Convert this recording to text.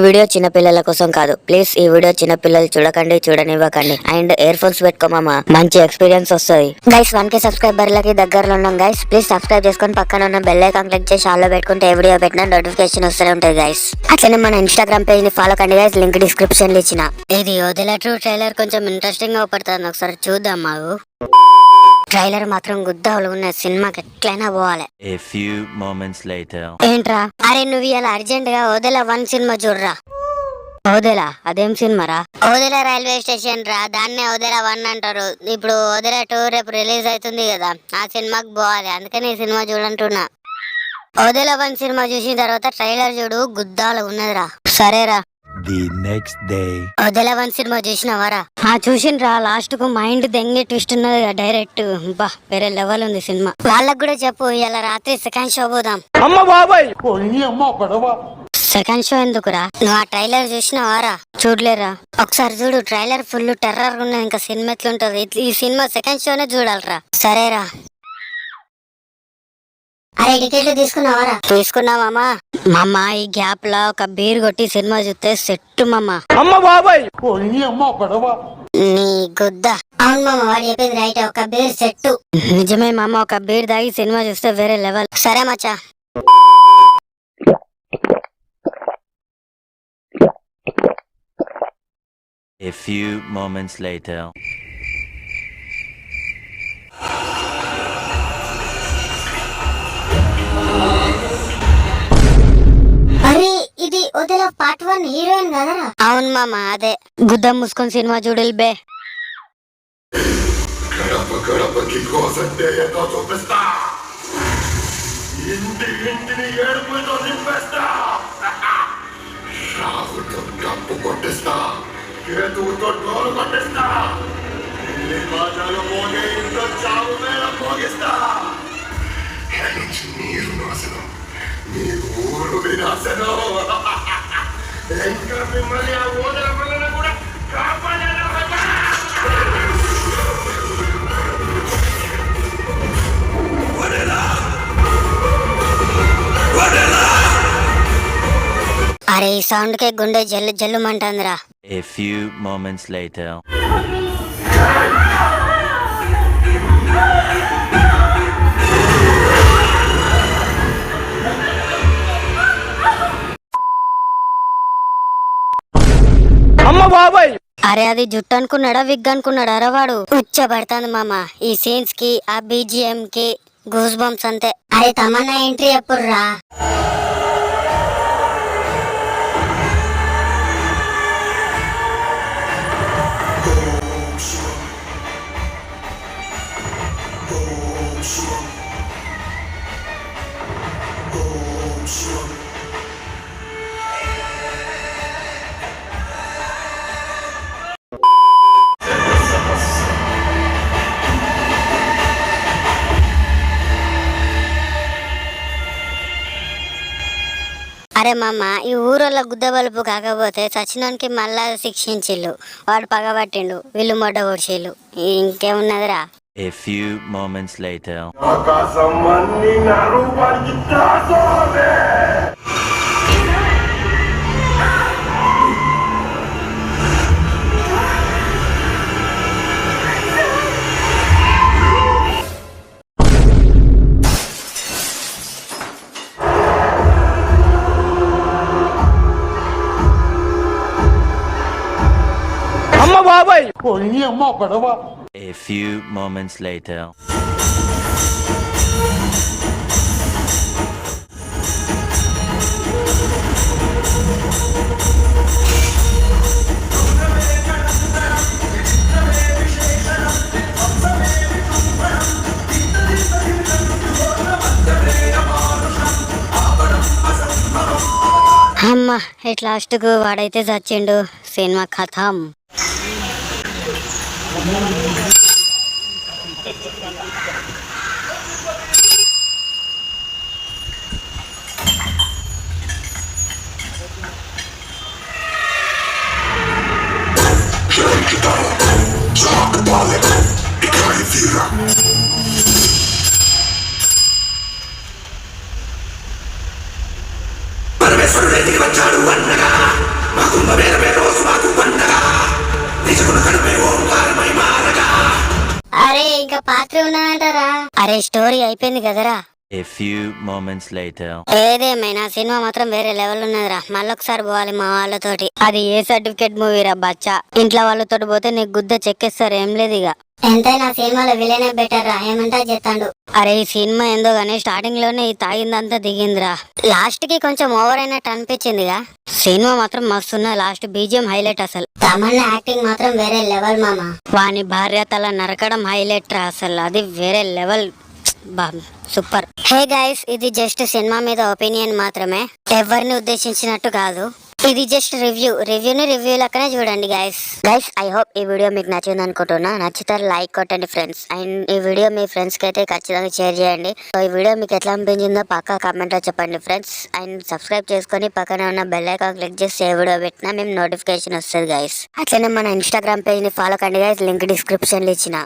Video చిన్న పిల్లల కోసం కాదు. ప్లీజ్ ఈ వీడియో చిన్న పిల్లలు చూడనివ్వకండి. అండ్ ఇయర్ ఫోన్స్ పెట్టుకోమా, మంచి ఎక్స్పీరియన్స్ వస్తుంది. గైస్ 1K సబ్స్క్రైబర్లకి దగ్గరలో ఉన్నాం గైస్. ప్లీజ్ సబ్స్క్రైబ్ చేసుకొని పక్కన ఉన్న బెల్ ఐకాన్ క్లిక్ చేసి ఆల్ లో పెట్టుకుంటే ఏ వీడియో పెట్టినా నోటిఫికేషన్ వస్తూనే ఉంటుంది గైస్. అట్లనే మన ఇన్స్టాగ్రామ్ పేజ్ ని ఫాలో కండి గైస్, లింక్ డిస్క్రిప్షన్ లో ఇచ్చిన. ఇది వదిలే ట్రైలర్ కొంచెం ఇంట్రెస్టింగ్ గా పడుతుంది, ఒకసారి చూద్దాం. మాకు ట్రైలర్ మాత్రం గుద్దాలు ఉన్న సినిమాకి ఎట్లయినా పోవాలి. A few moments later. ఏంట్రా, అరే నువ్వు ఇలా అర్జెంట్ గా ఓదెలా 1 సినిమా చూడరా. ఓదెలా అదేం సినిమారా? ఓదెలా రైల్వే స్టేషన్ రా, దాన్నే ఓదెలా 1 అంటారు. ఇప్పుడు ఓదెలా 2 రేపు రిలీజ్ అవుతుంది కదా, ఆ సినిమాకి పోవాలి. అందుకని ఈ సినిమా చూడంటున్నా. ఓదెలా 1 సినిమా చూసిన తర్వాత ట్రైలర్ చూడు, గుద్దాలు ఉన్నదిరా. సరేరా. The next day. ఓదెలా 1 సినిమా చూసినవారా? చూసినరా. లాస్ట్ కు మైండ్ దెంగే ట్విస్ట్ ఉన్నది డైరెక్ట్. బా వేరే లెవెల్ ఉంది సినిమా. వాళ్ళకు కూడా చెప్పు ఇలా రాత్రి సెకండ్ షో పోదాం. సెకండ్ షో ఎందుకురా? నువ్వు ఆ ట్రైలర్ చూసినవారా? చూడలేరా? ఒకసారి చూడు, ట్రైలర్ ఫుల్ టెర్రర్ ఉన్నది. ఇంకా సినిమా ఎట్లుంటది? ఈ సినిమా సెకండ్ షోనే చూడాలరా. సరేరా. అరే టికెట్లు తీసుకున్నావారా? తీసుకున్నామా. మామ ఈ గ్యాప్ లా ఒక బీర్ కొట్టి సినిమా చూస్తే సెట్ మామ. నీ గుద్ద. అవును మామ, వాడు చెప్పింది రైట్, ఒక బీర్ సెట్. నిజమే మామ, ఒక బీర్ తాగి సినిమా చూస్తే వేరే లెవెల్. సరే మచ్చా. A few moments later. అరే ఇది వదిలా పార్ట్ 1 హీరోయిన్ కదరా? అవును మామ, అదే. గుద్ద మూసుకొని సినిమా చూడల్ బే. గడపకి కోసంటే ఏదో చూపిస్తా, ఇంటిని ఏడుపుతో నింపేస్తా, రాహుల్తో కప్పు కొట్టిస్తా, కేతువుతో డోలు కొట్టిస్తా, ఢిల్లీ బాజాలు మోగే ఇంట్లో చావు వేళ మోగిస్తా. నీరు నాశనం, మీ ఊరు వినాశనం. ఇంకా మిమ్మల్ని ఆ ఓదల పిల్లలు కూడా కాపాడాలి. అరే ఈ సౌండ్ కే గుండె జల్లు జల్లుమంటుందిరా. A few moments later. అరే అది జుట్టు అనుకున్నాడా, విగ్ అనుకున్నాడా రా వాడు? ఉచ్చబడుతుంది మామ ఈ సీన్స్ కి, ఆ BGM కి గూస్ బంప్స్ అంతే. అరే తమన్నా ఎంట్రీ ఎప్పుడు రా? అరే మామ, ఈ ఊరోళ్ళ గుద్ద బలుపు కాకపోతే చచ్చినోనికి మళ్ళా శిక్షించిల్లు, వాడు పగబట్టిండు, వీళ్ళు మొడ్డ కొడిచిల్లు. ఇంకేమున్నదిరా? A few moments later. A few moments later. అమ్మా ఎట్ లాస్ట్ కు వాడైతే చచ్చిండు, సినిమా ఖతం. పరమేశ్వరుడు ఎదిగి వచ్చాడు అన్నగా కెమిస్ట్రీ ఉన్నానంటారా? అరే స్టోరీ అయిపోయింది కదరా. A few moments later. ఏదేమైనా సినిమా మాత్రం వేరే లెవెల్ ఉన్నదిరా. మళ్ళొకసారి పోవాలి మా వాళ్ళతోటి. అది ఏ సర్టిఫికేట్ మూవీరా బచ్చా. ఇంట్లో వాళ్ళతో పోతే నీకు గుద్ద చెక్కేస్తారు, ఏం లేదు ఇక. ఎంతైనా సినిమాలో విలనే బెటర్ రా, ఏమంటా చెప్తాడు. అరే ఈ సినిమా ఏందో గానీ స్టార్టింగ్ లోనే ఈ తాగిందంతా దిగిందిరా. లాస్ట్ కి కొంచెం ఓవర్ అయినట్టు అనిపించిందిగా. సినిమా మాత్రం మస్తున్నా, లాస్ట్ బీజిఎం హైలైట్ అసలు. తమన్నా యాక్టింగ్ మాత్రం వేరే లెవెల్ మామ. వాని భార్య తల నరకడం హైలైట్ రా అసలు, అది వేరే లెవెల్. సూపర్. హే గైస్, ఇది జస్ట్ సినిమా మీద ఒపీనియన్ మాత్రమే, ఎవరిని ఉద్దేశించినట్టు కాదు. ఇది జస్ట్ రివ్యూని రివ్యూ లెక్కనే చూడండి గైస్. ఐ హోప్ ఈ వీడియో మీకు నచ్చింది అనుకుంటున్నా. నచ్చితే లైక్ కొట్టండి ఫ్రెండ్స్, అండ్ ఈ వీడియో మీ ఫ్రెండ్స్ కి అయితే ఖచ్చితంగా షేర్ చేయండి. సో ఈ వీడియో మీకు ఎట్లా అనిపించిందో పక్కా కామెంట్ లో చెప్పండి ఫ్రెండ్స్. అండ్ సబ్స్క్రైబ్ చేసుకొని పక్కనే ఉన్న బెల్ ఐకాన్ క్లిక్ చేసి ఏ వీడియో పెట్టినా మేము నోటిఫికేషన్ వస్తుంది గైస్. అట్లనే మన ఇన్స్టాగ్రామ్ పేజ్ ని ఫాలో కండి గైస్, లింక్ డిస్క్రిప్షన్ లో ఇచ్చిన.